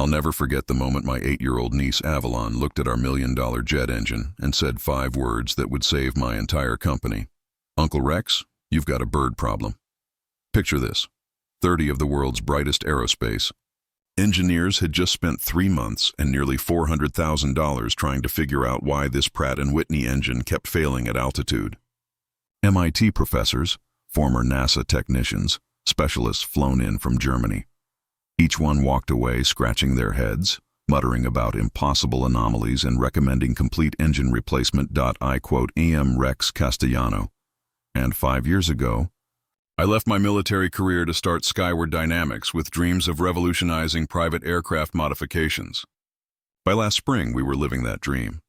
I'll never forget the moment my 8-year-old niece Avalon looked at our $1 million jet engine and said 5 words that would save my entire company. "Uncle Rex, you've got a bird problem." Picture this. 30 of the world's brightest aerospace engineers had just spent 3 months and nearly $400,000 trying to figure out why this Pratt & Whitney engine kept failing at altitude. MIT professors, former NASA technicians, specialists flown in from Germany. Each one walked away scratching their heads, muttering about impossible anomalies and recommending complete engine replacement. I quote Rex Castellano. And 5 years ago, I left my military career to start Skyward Dynamics with dreams of revolutionizing private aircraft modifications. By last spring, we were living that dream.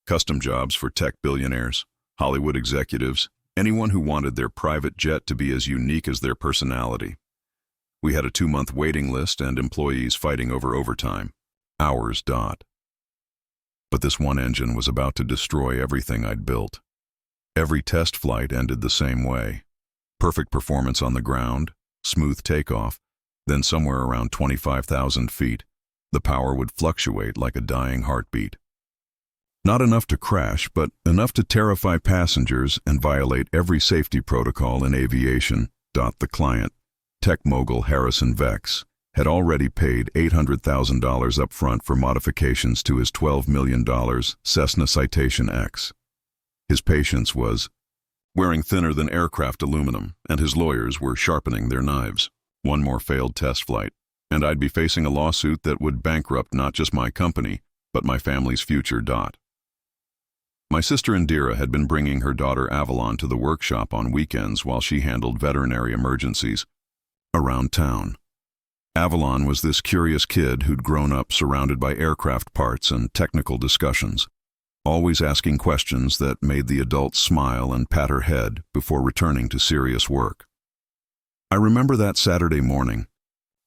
Custom jobs for tech billionaires, Hollywood executives, anyone who wanted their private jet to be as unique as their personality. We had a 2-month waiting list and employees fighting over overtime. Hours. But this one engine was about to destroy everything I'd built. Every test flight ended the same way. Perfect performance on the ground, smooth takeoff, then somewhere around 25,000 feet, the power would fluctuate like a dying heartbeat. Not enough to crash, but enough to terrify passengers and violate every safety protocol in aviation. The client, tech mogul Harrison Vex, had already paid $800,000 up front for modifications to his $12 million Cessna Citation X. His patience was wearing thinner than aircraft aluminum, and his lawyers were sharpening their knives. One more failed test flight, and I'd be facing a lawsuit that would bankrupt not just my company, but my family's future. My sister Indira had been bringing her daughter Avalon to the workshop on weekends while she handled veterinary emergencies around town. Avalon was this curious kid who'd grown up surrounded by aircraft parts and technical discussions, always asking questions that made the adults smile and pat her head before returning to serious work. I remember that Saturday morning,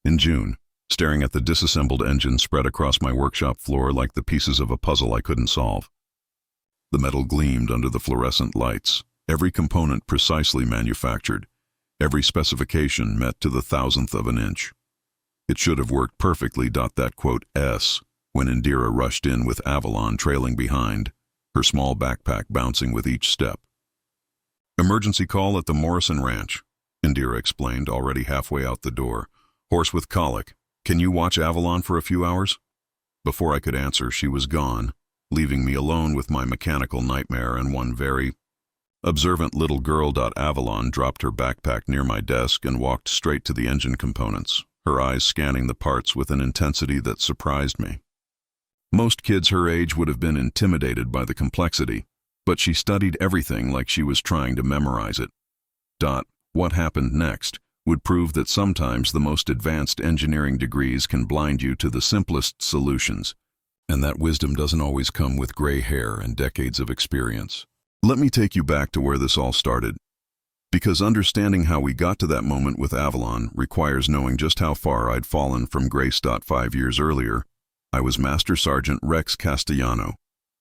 in June, staring at the disassembled engine spread across my workshop floor like the pieces of a puzzle I couldn't solve. The metal gleamed under the fluorescent lights, every component precisely manufactured, every specification met to the thousandth of an inch. It should have worked perfectly. That quote S, when Indira rushed in with Avalon trailing behind, her small backpack bouncing with each step. "Emergency call at the Morrison Ranch," Indira explained, already halfway out the door. "Horse with colic. Can you watch Avalon for a few hours?" Before I could answer, she was gone, leaving me alone with my mechanical nightmare and one very observant little girl. Avalon dropped her backpack near my desk and walked straight to the engine components, her eyes scanning the parts with an intensity that surprised me. Most kids her age would have been intimidated by the complexity, but she studied everything like she was trying to memorize it. What happened next would prove that sometimes the most advanced engineering degrees can blind you to the simplest solutions, and that wisdom doesn't always come with gray hair and decades of experience. Let me take you back to where this all started, because understanding how we got to that moment with Avalon requires knowing just how far I'd fallen from grace. 5 years earlier, I was Master Sergeant Rex Castellano,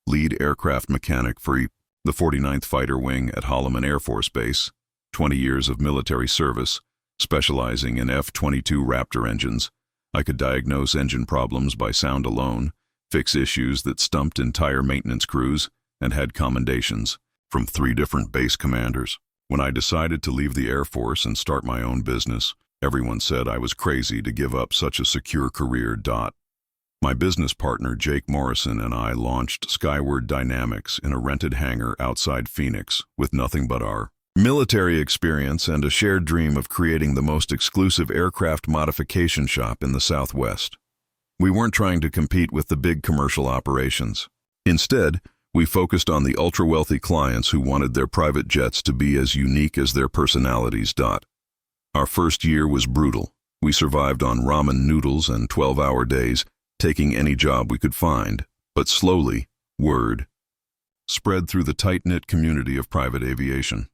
lead aircraft mechanic for the 49th Fighter Wing at Holloman Air Force Base, 20 years of military service, specializing in F-22 Raptor engines. I could diagnose engine problems by sound alone, fix issues that stumped entire maintenance crews, and had commendations from 3 different base commanders. When I decided to leave the Air Force and start my own business, everyone said I was crazy to give up such a secure career. My business partner Jake Morrison and I launched Skyward Dynamics in a rented hangar outside Phoenix with nothing but our military experience and a shared dream of creating the most exclusive aircraft modification shop in the Southwest. We weren't trying to compete with the big commercial operations. Instead, we focused on the ultra-wealthy clients who wanted their private jets to be as unique as their personalities. Our first year was brutal. We survived on ramen noodles and 12-hour days, taking any job we could find, but slowly, word spread through the tight-knit community of private aviation.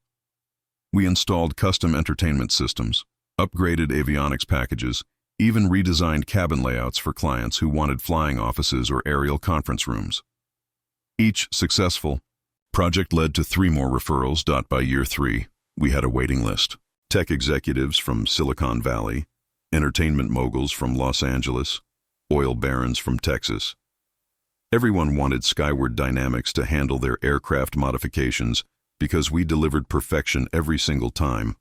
We installed custom entertainment systems, upgraded avionics packages, even redesigned cabin layouts for clients who wanted flying offices or aerial conference rooms. Each successful project led to 3 more referrals. By year 3, we had a waiting list. Tech executives from Silicon Valley, entertainment moguls from Los Angeles, oil barons from Texas. Everyone wanted Skyward Dynamics to handle their aircraft modifications because we delivered perfection every single time.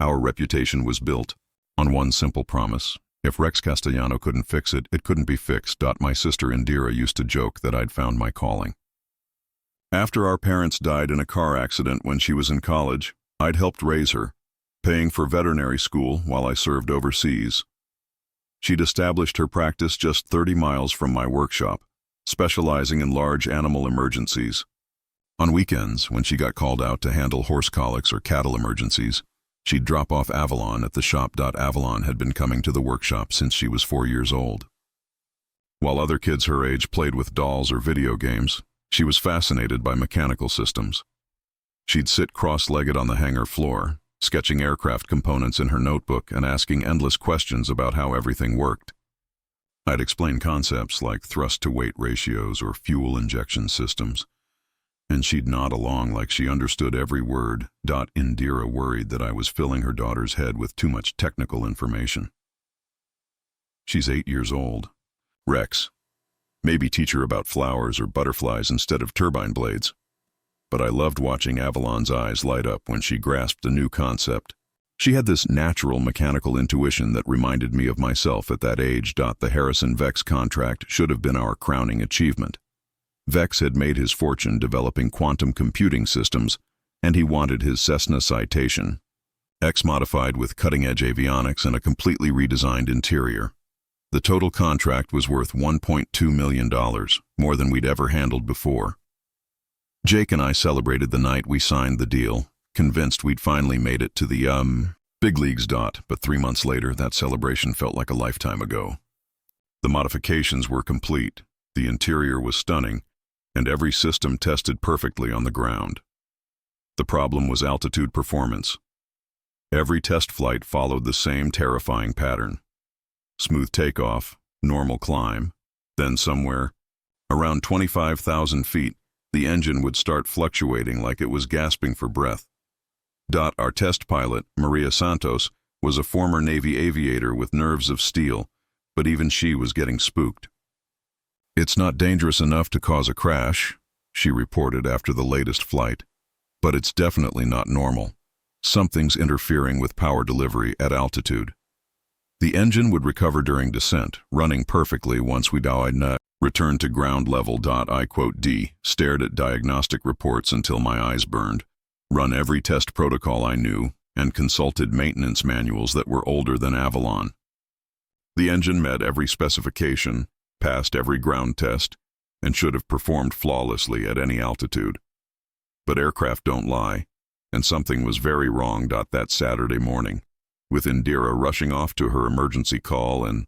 Our reputation was built on one simple promise. If Rex Castellano couldn't fix it, it couldn't be fixed. My sister Indira used to joke that I'd found my calling. After our parents died in a car accident when she was in college, I'd helped raise her, paying for veterinary school while I served overseas. She'd established her practice just 30 miles from my workshop, specializing in large animal emergencies. On weekends, when she got called out to handle horse colics or cattle emergencies, she'd drop off Avalon at the shop. Avalon had been coming to the workshop since she was 4 years old. While other kids her age played with dolls or video games, she was fascinated by mechanical systems. She'd sit cross-legged on the hangar floor, sketching aircraft components in her notebook and asking endless questions about how everything worked. I'd explain concepts like thrust-to-weight ratios or fuel injection systems, and she'd nod along like she understood every word. Indira worried that I was filling her daughter's head with too much technical information. She's 8 years old. Rex, maybe teach her about flowers or butterflies instead of turbine blades. But I loved watching Avalon's eyes light up when she grasped a new concept. She had this natural mechanical intuition that reminded me of myself at that age. The Harrison-Vex contract should have been our crowning achievement. Vex had made his fortune developing quantum computing systems, and he wanted his Cessna Citation X modified with cutting-edge avionics and a completely redesigned interior. The total contract was worth $1.2 million, more than we'd ever handled before. Jake and I celebrated the night we signed the deal, convinced we'd finally made it to the, big leagues. But 3 months later, that celebration felt like a lifetime ago. The modifications were complete, the interior was stunning, and every system tested perfectly on the ground. The problem was altitude performance. Every test flight followed the same terrifying pattern. Smooth takeoff, normal climb, then somewhere around 25,000 feet, the engine would start fluctuating like it was gasping for breath. Our test pilot, Maria Santos, was a former Navy aviator with nerves of steel, but even she was getting spooked. "It's not dangerous enough to cause a crash," she reported after the latest flight, "but it's definitely not normal. Something's interfering with power delivery at altitude." The engine would recover during descent, running perfectly once we returned to ground level. I stared at diagnostic reports until my eyes burned, run every test protocol I knew, and consulted maintenance manuals that were older than Avalon. The engine met every specification, passed every ground test, and should have performed flawlessly at any altitude. But aircraft don't lie, and something was very wrong. That Saturday morning, with Indira rushing off to her emergency call and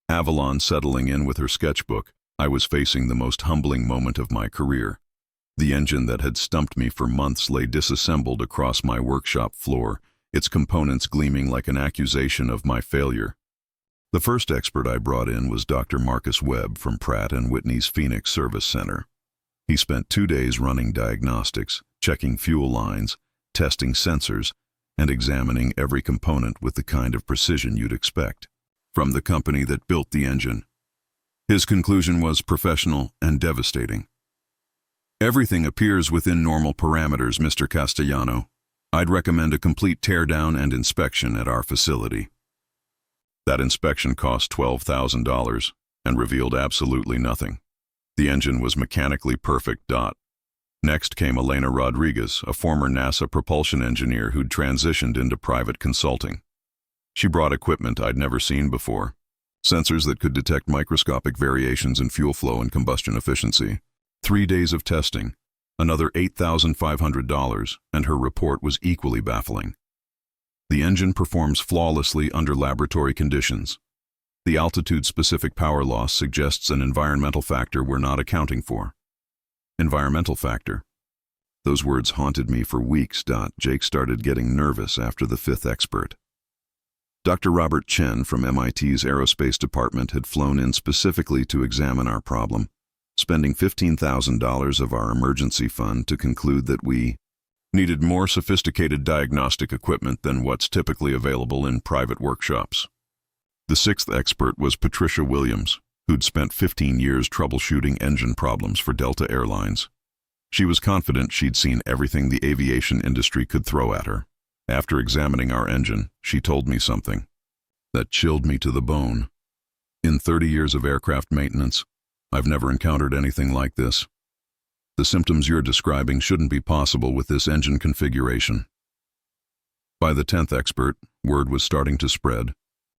Avalon settling in with her sketchbook, I was facing the most humbling moment of my career. The engine that had stumped me for months lay disassembled across my workshop floor, its components gleaming like an accusation of my failure. The first expert I brought in was Dr. Marcus Webb from Pratt & Whitney's Phoenix Service Center. He spent 2 days running diagnostics, checking fuel lines, testing sensors, and examining every component with the kind of precision you'd expect from the company that built the engine. His conclusion was professional and devastating. "Everything appears within normal parameters, Mr. Castellano. I'd recommend a complete teardown and inspection at our facility." That inspection cost $12,000 and revealed absolutely nothing. The engine was mechanically perfect. Next came Elena Rodriguez, a former NASA propulsion engineer who'd transitioned into private consulting. She brought equipment I'd never seen before, sensors that could detect microscopic variations in fuel flow and combustion efficiency. 3 days of testing, another $8,500, and her report was equally baffling. The engine performs flawlessly under laboratory conditions. The altitude-specific power loss suggests an environmental factor we're not accounting for. Environmental factor. Those words haunted me for weeks. Jake started getting nervous after the 5th expert. Dr. Robert Chen from MIT's Aerospace Department had flown in specifically to examine our problem, spending $15,000 of our emergency fund to conclude that we needed more sophisticated diagnostic equipment than what's typically available in private workshops. The 6th expert was Patricia Williams, who'd spent 15 years troubleshooting engine problems for Delta Airlines. She was confident she'd seen everything the aviation industry could throw at her. After examining our engine, she told me something that chilled me to the bone. In 30 years of aircraft maintenance, I've never encountered anything like this. The symptoms you're describing shouldn't be possible with this engine configuration. By the 10th expert, word was starting to spread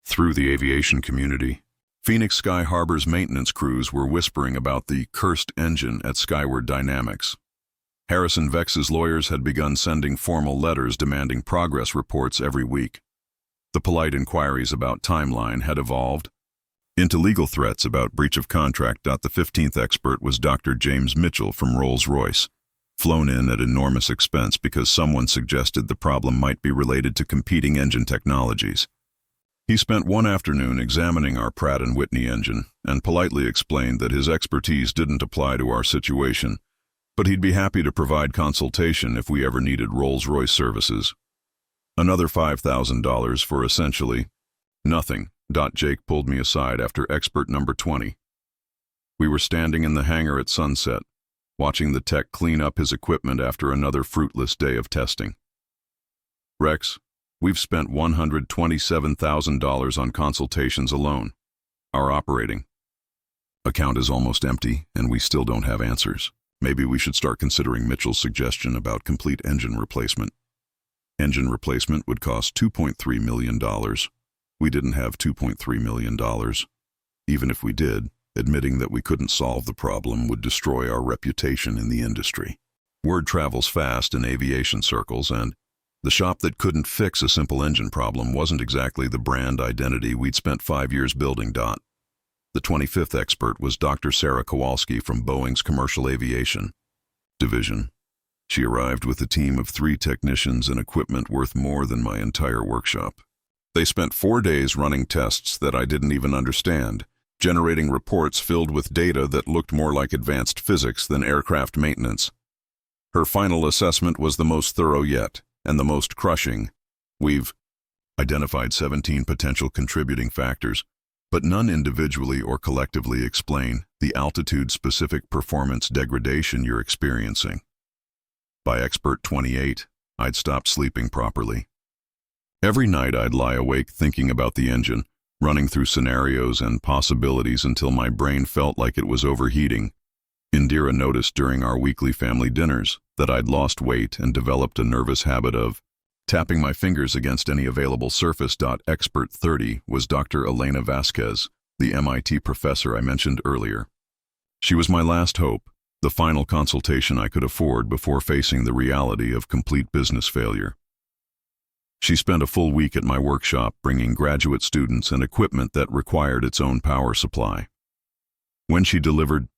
through the aviation community. Phoenix Sky Harbor's maintenance crews were whispering about the cursed engine at Skyward Dynamics. Harrison Vex's lawyers had begun sending formal letters demanding progress reports every week. The polite inquiries about timeline had evolved into legal threats about breach of contract. The 15th expert was Dr. James Mitchell from Rolls-Royce, flown in at enormous expense because someone suggested the problem might be related to competing engine technologies. He spent one afternoon examining our Pratt & Whitney engine and politely explained that his expertise didn't apply to our situation, but he'd be happy to provide consultation if we ever needed Rolls-Royce services. Another $5,000 for essentially nothing. Jake pulled me aside after expert number 20. We were standing in the hangar at sunset, watching the tech clean up his equipment after another fruitless day of testing. Rex, we've spent $127,000 on consultations alone. Our operating account is almost empty, and we still don't have answers. Maybe we should start considering Mitchell's suggestion about complete engine replacement. Engine replacement would cost $2.3 million. We didn't have $2.3 million. Even if we did, admitting that we couldn't solve the problem would destroy our reputation in the industry. Word travels fast in aviation circles, and the shop that couldn't fix a simple engine problem wasn't exactly the brand identity we'd spent 5 years building. The 25th expert was Dr. Sarah Kowalski from Boeing's Commercial Aviation Division. She arrived with a team of 3 technicians and equipment worth more than my entire workshop. They spent 4 days running tests that I didn't even understand, generating reports filled with data that looked more like advanced physics than aircraft maintenance. Her final assessment was the most thorough yet, and the most crushing. We've identified 17 potential contributing factors, but none individually or collectively explain the altitude-specific performance degradation you're experiencing. By expert 28, I'd stopped sleeping properly. Every night I'd lie awake thinking about the engine, running through scenarios and possibilities until my brain felt like it was overheating. Indira noticed during our weekly family dinners that I'd lost weight and developed a nervous habit of tapping my fingers against any available surface. Expert 30 was Dr. Elena Vasquez, the MIT professor I mentioned earlier. She was my last hope, the final consultation I could afford before facing the reality of complete business failure. She spent a full week at my workshop bringing graduate students and equipment that required its own power supply. When she delivered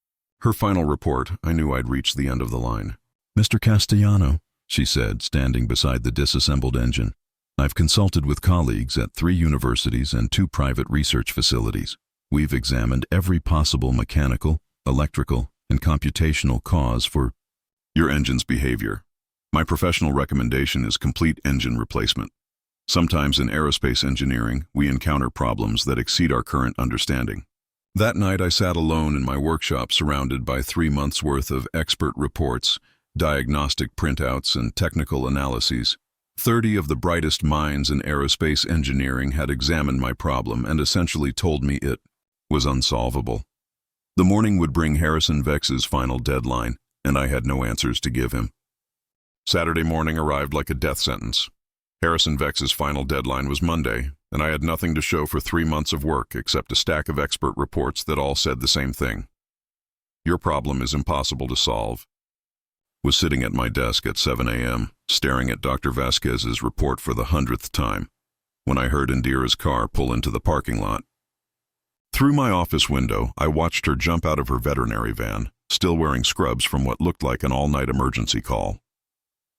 her final report, I knew I'd reached the end of the line. "Mr. Castellano," she said, standing beside the disassembled engine, "I've consulted with colleagues at 3 universities and 2 private research facilities. We've examined every possible mechanical, electrical, and computational cause for your engine's behavior. My professional recommendation is complete engine replacement. Sometimes in aerospace engineering, we encounter problems that exceed our current understanding." That night I sat alone in my workshop surrounded by 3 months' worth of expert reports, diagnostic printouts, and technical analyses. 30 of the brightest minds in aerospace engineering had examined my problem and essentially told me it was unsolvable. The morning would bring Harrison Vex's final deadline, and I had no answers to give him. Saturday morning arrived like a death sentence. Harrison Vex's final deadline was Monday, and I had nothing to show for 3 months of work except a stack of expert reports that all said the same thing. "Your problem is impossible to solve." Was sitting at my desk at 7 a.m., staring at Dr. Vasquez's report for the 100th time, when I heard Indira's car pull into the parking lot. Through my office window, I watched her jump out of her veterinary van, still wearing scrubs from what looked like an all-night emergency call.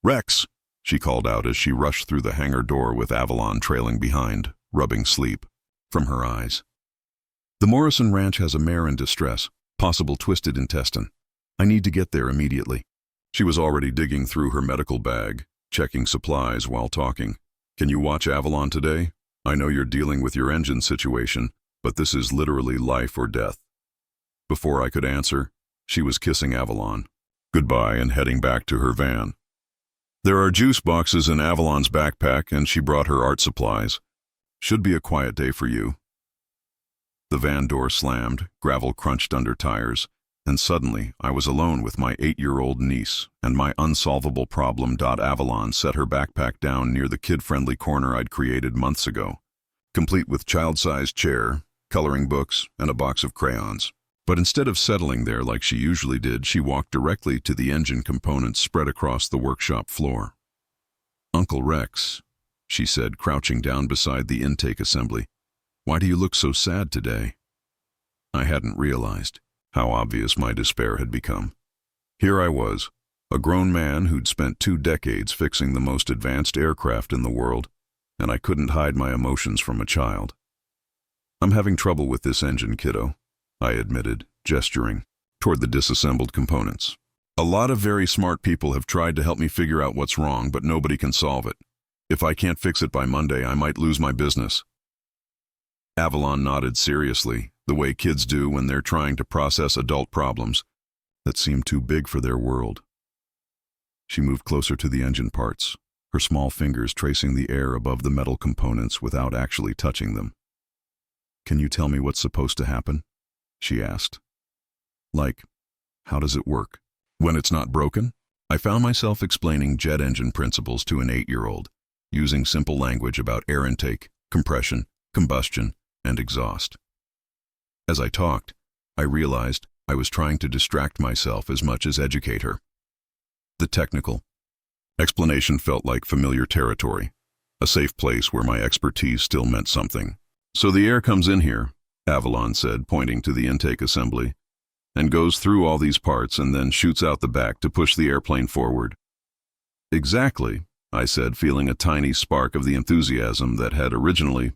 "Rex!" she called out as she rushed through the hangar door with Avalon trailing behind, rubbing sleep from her eyes. "The Morrison Ranch has a mare in distress, possible twisted intestine. I need to get there immediately." She was already digging through her medical bag, checking supplies while talking. "Can you watch Avalon today? I know you're dealing with your engine situation, but this is literally life or death." Before I could answer, she was kissing Avalon goodbye and heading back to her van. There are juice boxes in Avalon's backpack, and she brought her art supplies. Should be a quiet day for you. The van door slammed, gravel crunched under tires, and suddenly I was alone with my 8-year-old niece and my unsolvable problem. Avalon set her backpack down near the kid-friendly corner I'd created months ago, complete with child-sized chair, coloring books, and a box of crayons. But instead of settling there like she usually did, she walked directly to the engine components spread across the workshop floor. "Uncle Rex," she said, crouching down beside the intake assembly, "why do you look so sad today?" I hadn't realized how obvious my despair had become. Here I was, a grown man who'd spent 2 decades fixing the most advanced aircraft in the world, and I couldn't hide my emotions from a child. "I'm having trouble with this engine, kiddo," I admitted, gesturing toward the disassembled components. "A lot of very smart people have tried to help me figure out what's wrong, but nobody can solve it. If I can't fix it by Monday, I might lose my business." Avalon nodded seriously, the way kids do when they're trying to process adult problems that seem too big for their world. She moved closer to the engine parts, her small fingers tracing the air above the metal components without actually touching them. "Can you tell me what's supposed to happen?" she asked. "Like, how does it work? When it's not broken?" I found myself explaining jet engine principles to an 8-year-old, using simple language about air intake, compression, combustion, and exhaust. As I talked, I realized I was trying to distract myself as much as educate her. The technical explanation felt like familiar territory, a safe place where my expertise still meant something. "So the air comes in here," Avalon said, pointing to the intake assembly, "and goes through all these parts and then shoots out the back to push the airplane forward." "Exactly," I said, feeling a tiny spark of the enthusiasm that had originally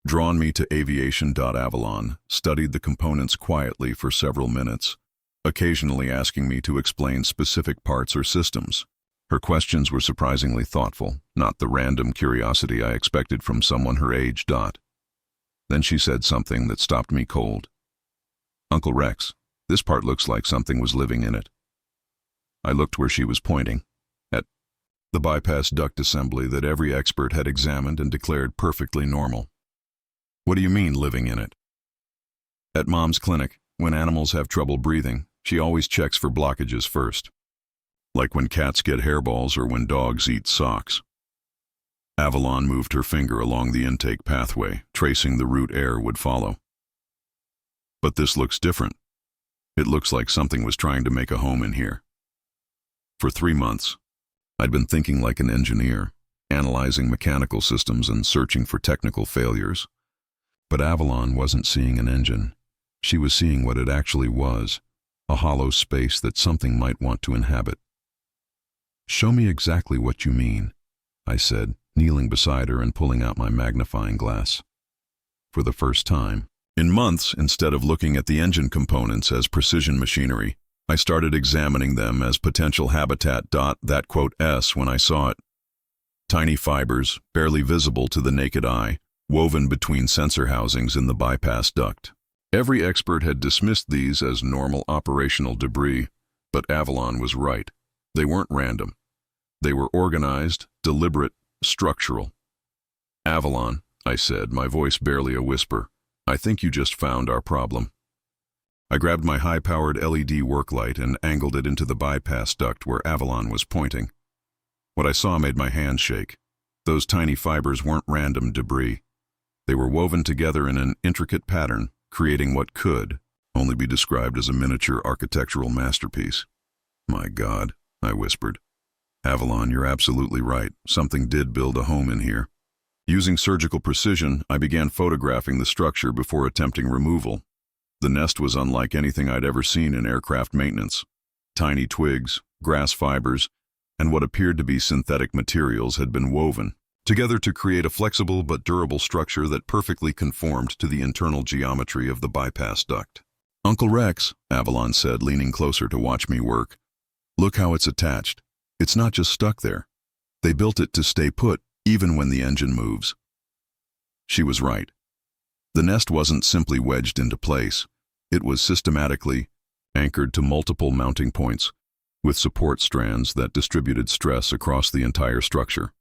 drawn me to aviation. Avalon studied the components quietly for several minutes, occasionally asking me to explain specific parts or systems. Her questions were surprisingly thoughtful, not the random curiosity I expected from someone her age. Then she said something that stopped me cold. "Uncle Rex, this part looks like something was living in it." I looked where she was pointing, at the bypass duct assembly that every expert had examined and declared perfectly normal. "What do you mean, living in it?" "At Mom's clinic, when animals have trouble breathing, she always checks for blockages first. Like when cats get hairballs or when dogs eat socks." Avalon moved her finger along the intake pathway, tracing the route air would follow. "But this looks different. It looks like something was trying to make a home in here." For 3 months, I'd been thinking like an engineer, analyzing mechanical systems and searching for technical failures. But Avalon wasn't seeing an engine. She was seeing what it actually was, a hollow space that something might want to inhabit. "Show me exactly what you mean," I said, kneeling beside her and pulling out my magnifying glass. For the first time in months, instead of looking at the engine components as precision machinery, I started examining them as potential habitat. That quote S when I saw it. Tiny fibers, barely visible to the naked eye, woven between sensor housings in the bypass duct. Every expert had dismissed these as normal operational debris, but Avalon was right. They weren't random. They were organized, deliberate, structural. "Avalon," I said, my voice barely a whisper, "I think you just found our problem." I grabbed my high-powered LED work light and angled it into the bypass duct where Avalon was pointing. What I saw made my hands shake. Those tiny fibers weren't random debris. They were woven together in an intricate pattern, creating what could only be described as a miniature architectural masterpiece. "My God," I whispered. "Avalon, you're absolutely right. Something did build a home in here." Using surgical precision, I began photographing the structure before attempting removal. The nest was unlike anything I'd ever seen in aircraft maintenance. Tiny twigs, grass fibers, and what appeared to be synthetic materials had been woven together to create a flexible but durable structure that perfectly conformed to the internal geometry of the bypass duct. "Uncle Rex," Avalon said, leaning closer to watch me work, "look how it's attached. It's not just stuck there. They built it to stay put, even when the engine moves." She was right. The nest wasn't simply wedged into place. It was systematically anchored to multiple mounting points, with support strands that distributed stress across the entire structure.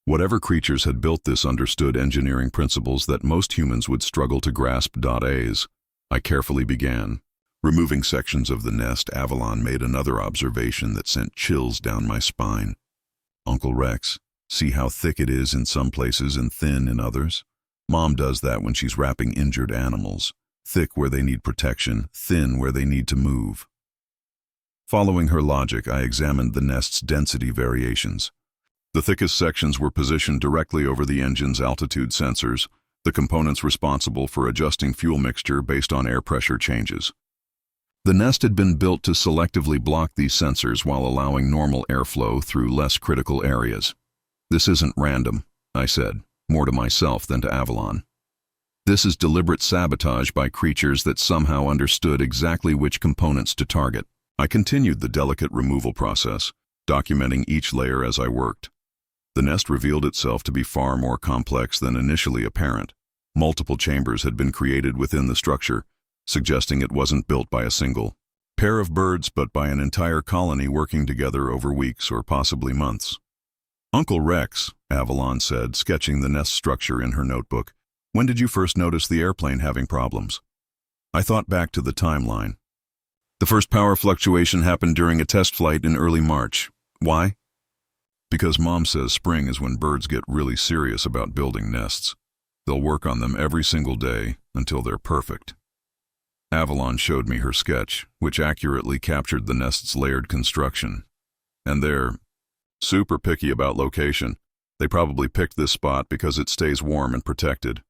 Whatever creatures had built this understood engineering principles that most humans would struggle to grasp. As I carefully began removing sections of the nest, Avalon made another observation that sent chills down my spine. "Uncle Rex, see how thick it is in some places and thin in others? Mom does that when she's wrapping injured animals. Thick where they need protection, thin where they need to move." Following her logic, I examined the nest's density variations. The thickest sections were positioned directly over the engine's altitude sensors, the components responsible for adjusting fuel mixture based on air pressure changes. The nest had been built to selectively block these sensors while allowing normal airflow through less critical areas. "This isn't random," I said, more to myself than to Avalon. "This is deliberate sabotage by creatures that somehow understood exactly which components to target." I continued the delicate removal process, documenting each layer as I worked. The nest revealed itself to be far more complex than initially apparent. Multiple chambers had been created within the structure, suggesting it wasn't built by a single pair of birds but by an entire colony working together over weeks or possibly months. "Uncle Rex," Avalon said, sketching the nest structure in her notebook, "when did you first notice the airplane having problems?" I thought back to the timeline. "The first power fluctuation happened during a test flight in early March. Why?" "Because Mom says spring is when birds get really serious about building nests. They'll work on them every single day until they're perfect." Avalon showed me her sketch, which accurately captured the nest's layered construction. "And they're super picky about location. They probably picked this spot because it stays warm and protected."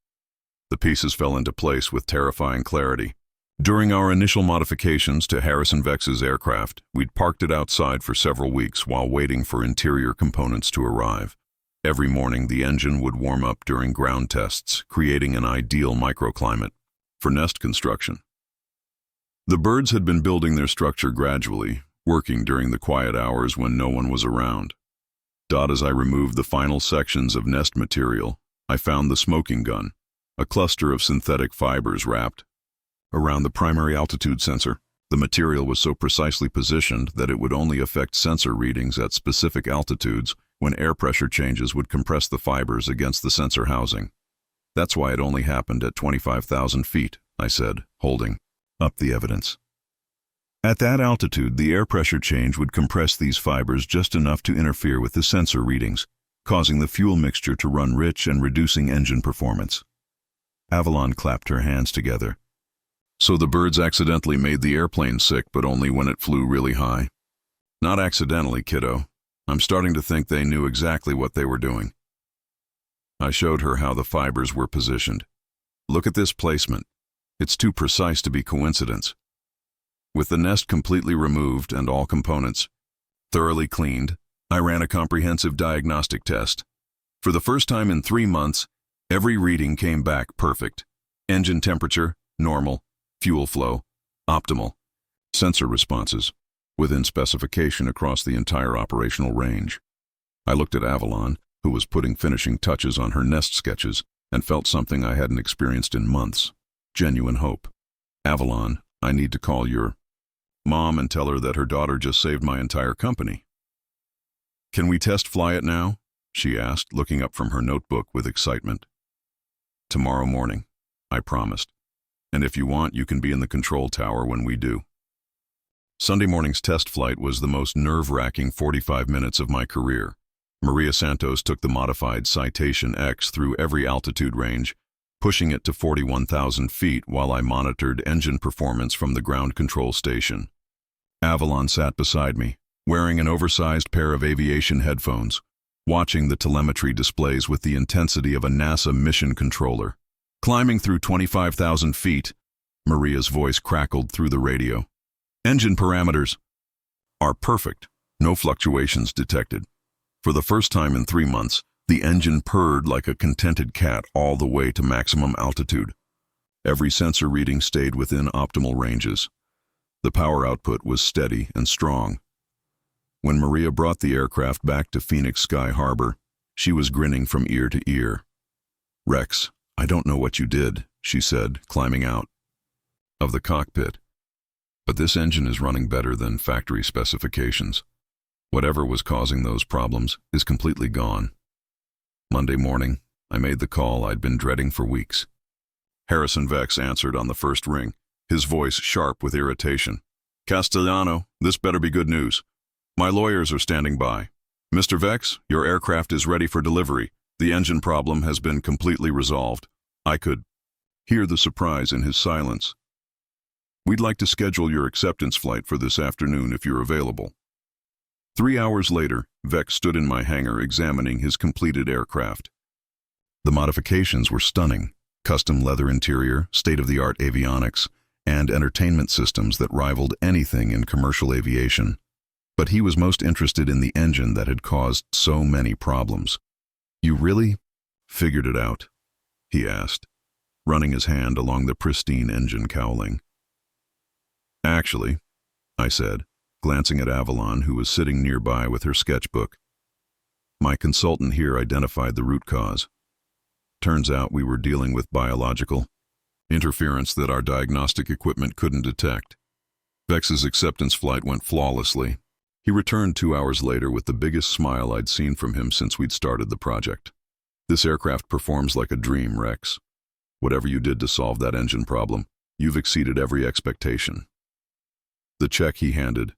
The pieces fell into place with terrifying clarity. During our initial modifications to Harrison Vex's aircraft, we'd parked it outside for several weeks while waiting for interior components to arrive. Every morning, the engine would warm up during ground tests, creating an ideal microclimate for nest construction. The birds had been building their structure gradually, working during the quiet hours when no one was around. As I removed the final sections of nest material, I found the smoking gun, a cluster of synthetic fibers wrapped around the primary altitude sensor. The material was so precisely positioned that it would only affect sensor readings at specific altitudes when air pressure changes would compress the fibers against the sensor housing. "That's why it only happened at 25,000 feet, I said, holding up the evidence. "At that altitude, the air pressure change would compress these fibers just enough to interfere with the sensor readings, causing the fuel mixture to run rich and reducing engine performance." Avalon clapped her hands together. "So the birds accidentally made the airplane sick, but only when it flew really high?" "Not accidentally, kiddo. I'm starting to think they knew exactly what they were doing." I showed her how the fibers were positioned. "Look at this placement. It's too precise to be coincidence." With the nest completely removed and all components thoroughly cleaned, I ran a comprehensive diagnostic test. For the first time in 3 months, every reading came back perfect. Engine temperature, normal. Fuel flow, optimal. Sensor responses, within specification across the entire operational range. I looked at Avalon, who was putting finishing touches on her nest sketches, and felt something I hadn't experienced in months. Genuine hope. "Avalon, I need to call your mom and tell her that her daughter just saved my entire company." "Can we test fly it now?" she asked, looking up from her notebook with excitement. "Tomorrow morning," I promised. "And if you want, you can be in the control tower when we do." Sunday morning's test flight was the most nerve-wracking 45 minutes of my career. Maria Santos took the modified Citation X through every altitude range, pushing it to 41,000 feet while I monitored engine performance from the ground control station. Avalon sat beside me, wearing an oversized pair of aviation headphones, watching the telemetry displays with the intensity of a NASA mission controller. "Climbing through 25,000 feet, Maria's voice crackled through the radio. "Engine parameters are perfect. No fluctuations detected. For the first time in 3 months, the engine purred like a contented cat all the way to maximum altitude. Every sensor reading stayed within optimal ranges. The power output was steady and strong." When Maria brought the aircraft back to Phoenix Sky Harbor, she was grinning from ear to ear. "Rex, I don't know what you did," she said, climbing out. of the cockpit. But this engine is running better than factory specifications. Whatever was causing those problems is completely gone. Monday morning, I made the call I'd been dreading for weeks. Harrison Vex answered on the first ring, his voice sharp with irritation. "Castellano, this better be good news. My lawyers are standing by. Mr. Vex, your aircraft is ready for delivery. The engine problem has been completely resolved." I could hear the surprise in his silence. "We'd like to schedule your acceptance flight for this afternoon if you're available." 3 hours later, Vex stood in my hangar examining his completed aircraft. The modifications were stunning. Custom leather interior, state-of-the-art avionics, and entertainment systems that rivaled anything in commercial aviation. But he was most interested in the engine that had caused so many problems. "You really figured it out?" he asked, running his hand along the pristine engine cowling. "Actually," I said, glancing at Avalon, who was sitting nearby with her sketchbook. "My consultant here identified the root cause. Turns out we were dealing with biological interference that our diagnostic equipment couldn't detect." Vex's acceptance flight went flawlessly. He returned 2 hours later with the biggest smile I'd seen from him since we'd started the project. "This aircraft performs like a dream, Rex. Whatever you did to solve that engine problem, you've exceeded every expectation." The check he handed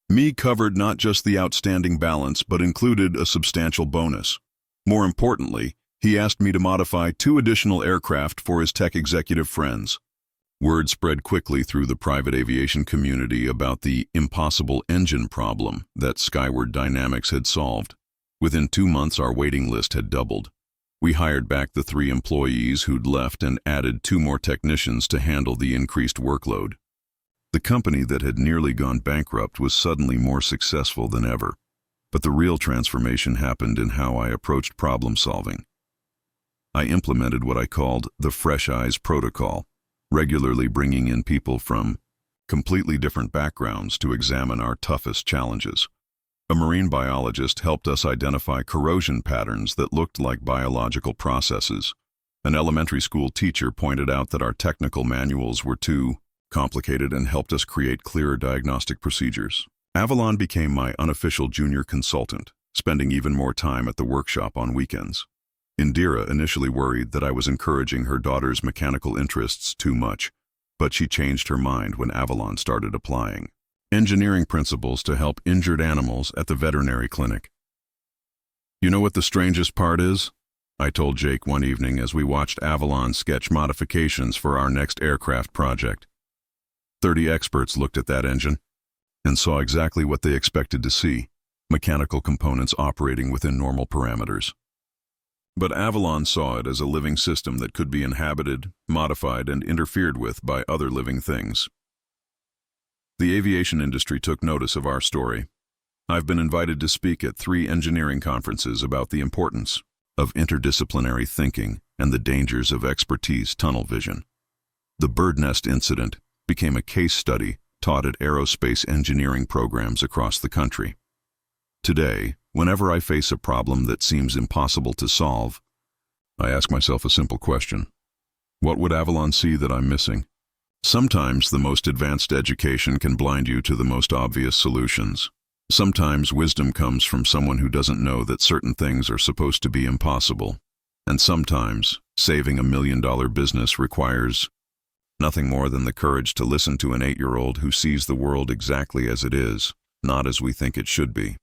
me covered not just the outstanding balance, but included a substantial bonus. More importantly, he asked me to modify 2 additional aircraft for his tech executive friends. Word spread quickly through the private aviation community about the impossible engine problem that Skyward Dynamics had solved. Within 2 months, our waiting list had doubled. We hired back the 3 employees who'd left and added 2 more technicians to handle the increased workload. The company that had nearly gone bankrupt was suddenly more successful than ever. But the real transformation happened in how I approached problem solving. I implemented what I called the Fresh Eyes Protocol, regularly bringing in people from completely different backgrounds to examine our toughest challenges. A marine biologist helped us identify corrosion patterns that looked like biological processes. An elementary school teacher pointed out that our technical manuals were too complicated and helped us create clearer diagnostic procedures. Avalon became my unofficial junior consultant, spending even more time at the workshop on weekends. Indira initially worried that I was encouraging her daughter's mechanical interests too much, but she changed her mind when Avalon started applying engineering principles to help injured animals at the veterinary clinic. "You know what the strangest part is?" I told Jake one evening as we watched Avalon sketch modifications for our next aircraft project. 30 experts looked at that engine and saw exactly what they expected to see: mechanical components operating within normal parameters. But Avalon saw it as a living system that could be inhabited, modified, and interfered with by other living things. The aviation industry took notice of our story. I've been invited to speak at 3 engineering conferences about the importance of interdisciplinary thinking and the dangers of expertise tunnel vision. The bird nest incident became a case study taught at aerospace engineering programs across the country. Today, whenever I face a problem that seems impossible to solve, I ask myself a simple question: what would Avalon see that I'm missing? Sometimes the most advanced education can blind you to the most obvious solutions. Sometimes wisdom comes from someone who doesn't know that certain things are supposed to be impossible. And sometimes saving $1 million business requires nothing more than the courage to listen to an 8-year-old who sees the world exactly as it is, not as we think it should be.